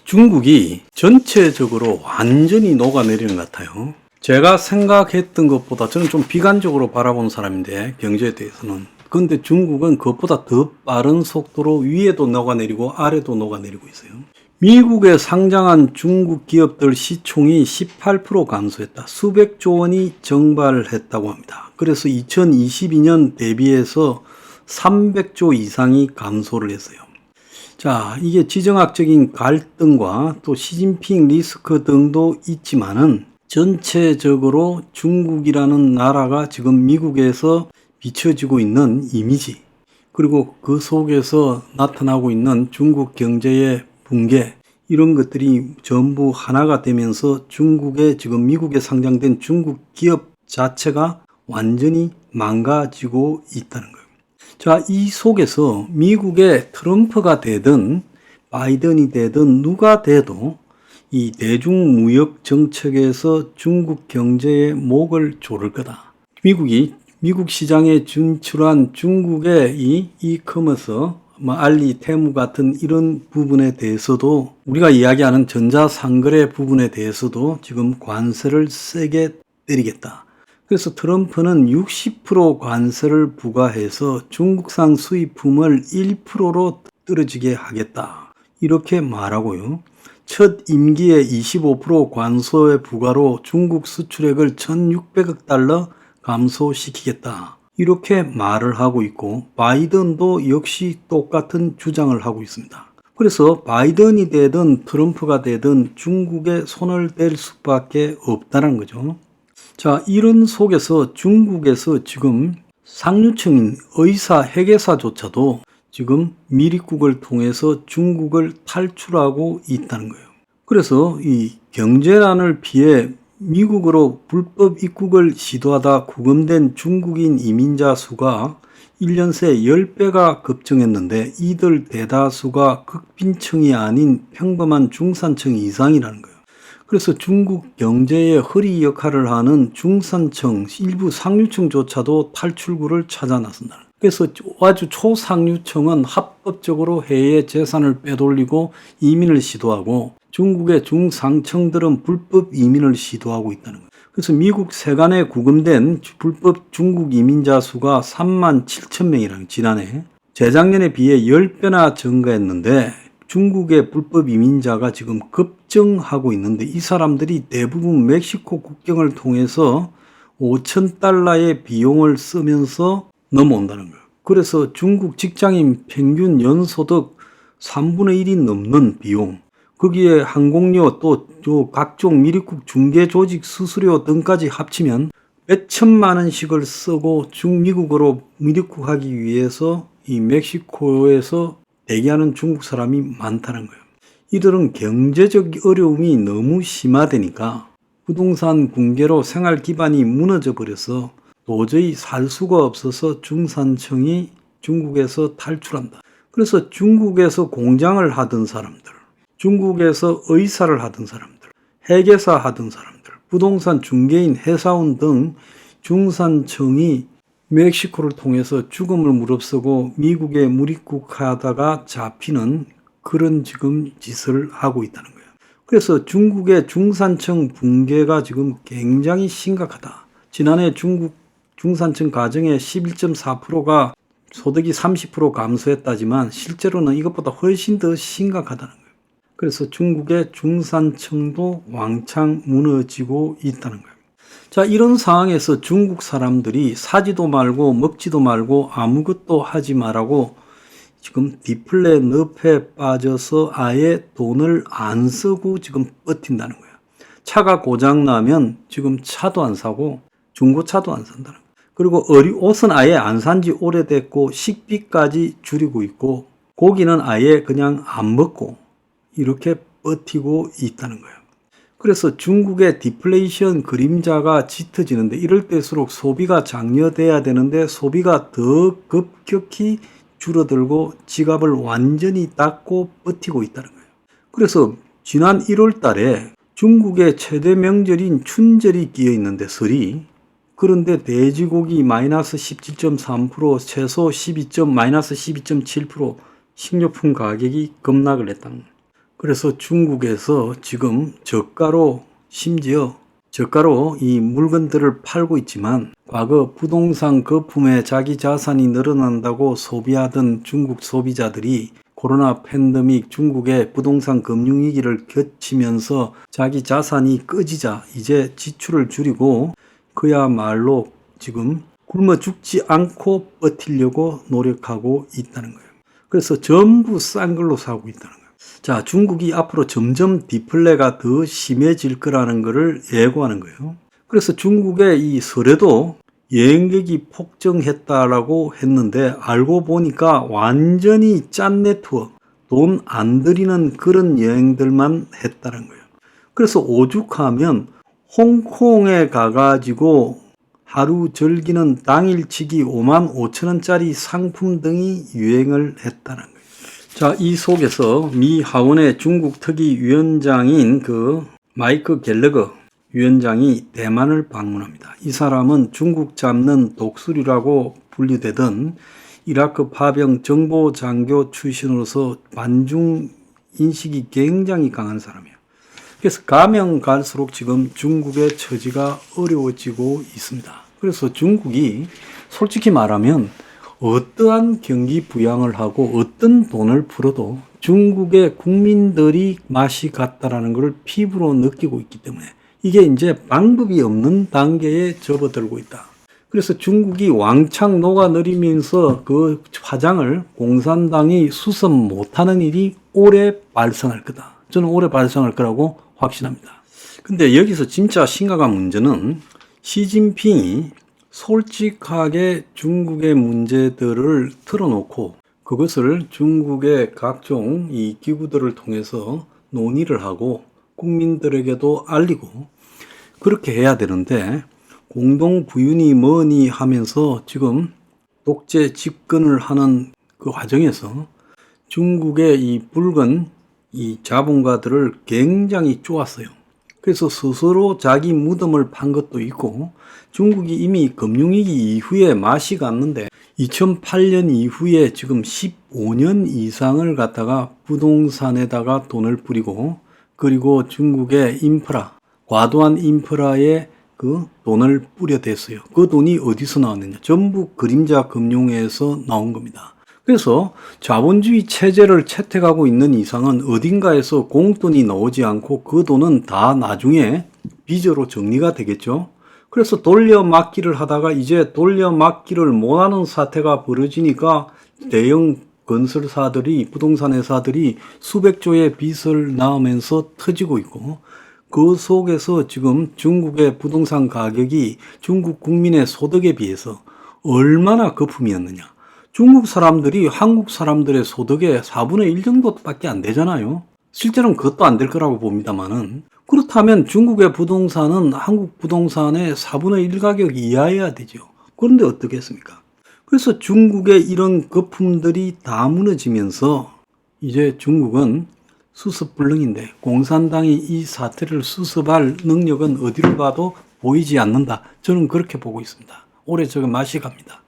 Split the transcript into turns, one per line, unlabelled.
중국이 전체적으로 완전히 녹아내리는 것 같아요. 제가 생각했던 것보다 저는 좀 비관적으로 바라보는 사람인데 경제에 대해서는. 그런데 중국은 그것보다 더 빠른 속도로 위에도 녹아내리고 아래도 녹아내리고 있어요. 미국에 상장한 중국 기업들 시총이 18% 감소했다. 수백조 원이 증발했다고 합니다. 그래서 2022년 대비해서 300조 이상이 감소를 했어요. 자, 이게 지정학적인 갈등과 또 시진핑 리스크 등도 있지만은 전체적으로 중국이라는 나라가 지금 미국에서 비춰지고 있는 이미지, 그리고 그 속에서 나타나고 있는 중국 경제의 붕괴, 이런 것들이 전부 하나가 되면서 중국에 지금 미국에 상장된 중국 기업 자체가 완전히 망가지고 있다는 거예요. 자, 이 속에서 미국의 트럼프가 되든 바이든이 되든 누가 돼도 이 대중무역 정책에서 중국 경제의 목을 조를 거다. 미국이 미국 시장에 진출한 중국의 이 이커머스, 알리, 테무 같은 이런 부분에 대해서도 우리가 이야기하는 전자상거래 부분에 대해서도 지금 관세를 세게 때리겠다. 그래서 트럼프는 60% 관세를 부과해서 중국산 수입품을 1%로 떨어지게 하겠다. 이렇게 말하고요. 첫 임기에 25% 관세 부과로 중국 수출액을 1,600억 달러 감소시키겠다. 이렇게 말을 하고 있고 바이든도 역시 똑같은 주장을 하고 있습니다. 그래서 바이든이 되든 트럼프가 되든 중국에 손을 댈 수밖에 없다는 거죠. 자, 이런 속에서 중국에서 지금 상류층인 의사, 회계사조차도 지금 미립국을 통해서 중국을 탈출하고 있다는 거예요. 그래서 이 경제난을 피해 미국으로 불법 입국을 시도하다 구금된 중국인 이민자 수가 1년 새 10배가 급증했는데 이들 대다수가 극빈층이 아닌 평범한 중산층 이상이라는 거예요. 그래서 중국 경제의 허리 역할을 하는 중산층, 일부 상류층조차도 탈출구를 찾아 나선다. 그래서 아주 초상류층은 합법적으로 해외 재산을 빼돌리고 이민을 시도하고 중국의 중상층들은 불법 이민을 시도하고 있다는 거예요. 그래서 미국 세관에 구금된 불법 중국 이민자 수가 3만 7천 명이라는 지난해 재작년에 비해 10배나 증가했는데 중국의 불법 이민자가 지금 급증하고 있는데 이 사람들이 대부분 멕시코 국경을 통해서 5천 달러의 비용을 쓰면서 넘어온다는 거예요. 그래서 중국 직장인 평균 연소득 3분의 1이 넘는 비용, 거기에 항공료 또 각종 미립국 중개조직 수수료 등까지 합치면 몇 천만 원씩을 쓰고 미국으로 미립국하기 위해서 이 멕시코에서 대기하는 중국 사람이 많다는 거예요. 이들은 경제적 어려움이 너무 심하다니까 부동산 붕괴로 생활 기반이 무너져 버려서 도저히 살 수가 없어서 중산층이 중국에서 탈출한다. 그래서 중국에서 공장을 하던 사람들, 중국에서 의사를 하던 사람들, 회계사 하던 사람들, 부동산 중개인, 회사원 등 중산층이 멕시코를 통해서 죽음을 무릅쓰고 미국에 무립국하다가 잡히는 그런 지금 짓을 하고 있다는 거예요. 그래서 중국의 중산층 붕괴가 지금 굉장히 심각하다. 지난해 중국 중산층 가정의 11.4%가 소득이 30% 감소했다지만 실제로는 이것보다 훨씬 더 심각하다는 거예요. 그래서 중국의 중산층도 왕창 무너지고 있다는 거예요. 자, 이런 상황에서 중국 사람들이 사지도 말고 먹지도 말고 아무것도 하지 말라고 지금 디플레 늪에 빠져서 아예 돈을 안 쓰고 지금 버틴다는 거예요. 차가 고장나면 지금 차도 안 사고 중고차도 안 산다는 거예요. 그리고 옷은 아예 안 산지 오래됐고 식비까지 줄이고 있고 고기는 아예 그냥 안 먹고 이렇게 버티고 있다는 거예요. 그래서 중국의 디플레이션 그림자가 짙어지는데 이럴 때일수록 소비가 장려돼야 되는데 소비가 더 급격히 줄어들고 지갑을 완전히 닫고 버티고 있다는 거예요. 그래서 지난 1월 달에 중국의 최대 명절인 춘절이 끼어 있는데 설이, 그런데 돼지고기 마이너스 17.3%, 채소 마이너스 12.7%, 식료품 가격이 급락을 했다는 거예요. 그래서 중국에서 지금 심지어 저가로 이 물건들을 팔고 있지만 과거 부동산 거품에 자기 자산이 늘어난다고 소비하던 중국 소비자들이 코로나 팬데믹 중국의 부동산 금융위기를 겪으면서 자기 자산이 꺼지자 이제 지출을 줄이고 그야말로 지금 굶어 죽지 않고 버티려고 노력하고 있다는 거예요. 그래서 전부 싼 걸로 사고 있다는 거예요. 자, 중국이 앞으로 점점 디플레가 더 심해질 거라는 것을 예고하는 거예요. 그래서 중국의 이 설에도 여행객이 폭증했다라고 했는데 알고 보니까 완전히 짠 네트워크, 돈 안 들이는 그런 여행들만 했다는 거예요. 그래서 오죽하면 홍콩에 가가지고 하루 즐기는 당일치기 55,000원짜리 상품 등이 유행을 했다는 거예요. 자, 이 속에서 미 하원의 중국 특위 위원장인 그 마이크 갤러거 위원장이 대만을 방문합니다. 이 사람은 중국 잡는 독수리라고 분류되던 이라크 파병 정보 장교 출신으로서 반중 인식이 굉장히 강한 사람이에요. 그래서 가면 갈수록 지금 중국의 처지가 어려워지고 있습니다. 그래서 중국이 솔직히 말하면 어떠한 경기 부양을 하고 어떤 돈을 풀어도 중국의 국민들이 맛이 같다라는 것을 피부로 느끼고 있기 때문에 이게 이제 방법이 없는 단계에 접어들고 있다. 그래서 중국이 왕창 녹아내리면서 그 화장을 공산당이 수습 못하는 일이 오래 발생할 거다. 저는 오래 발생할 거라고 확신합니다. 근데 여기서 진짜 심각한 문제는 시진핑이 솔직하게 중국의 문제들을 털어놓고 그것을 중국의 각종 이 기구들을 통해서 논의를 하고 국민들에게도 알리고 그렇게 해야 되는데 공동 부윤이 뭐니 하면서 지금 독재 집권을 하는 그 과정에서 중국의 이 붉은 이 자본가들을 굉장히 쪼았어요. 그래서 스스로 자기 무덤을 판 것도 있고 중국이 이미 금융위기 이후에 맛이 갔는데 2008년 이후에 지금 15년 이상을 갖다가 부동산에다가 돈을 뿌리고 그리고 중국의 인프라, 과도한 인프라에 그 돈을 뿌려댔어요. 그 돈이 어디서 나왔느냐? 전부 그림자 금융에서 나온 겁니다. 그래서 자본주의 체제를 채택하고 있는 이상은 어딘가에서 공돈이 나오지 않고 그 돈은 다 나중에 빚으로 정리가 되겠죠. 그래서 돌려막기를 하다가 이제 돌려막기를 못하는 사태가 벌어지니까 대형 건설사들이 부동산 회사들이 수백조의 빚을 낳으면서 터지고 있고 그 속에서 지금 중국의 부동산 가격이 중국 국민의 소득에 비해서 얼마나 거품이었느냐. 중국 사람들이 한국 사람들의 소득의 4분의 1 정도밖에 안 되잖아요. 실제로는 그것도 안 될 거라고 봅니다만은 그렇다면 중국의 부동산은 한국 부동산의 4분의 1 가격 이하여야 되죠. 그런데 어떻겠습니까? 그래서 중국의 이런 거품들이 다 무너지면서 이제 중국은 수습불능인데 공산당이 이 사태를 수습할 능력은 어디로 가도 보이지 않는다. 저는 그렇게 보고 있습니다. 올해 저거 맛이 갑니다.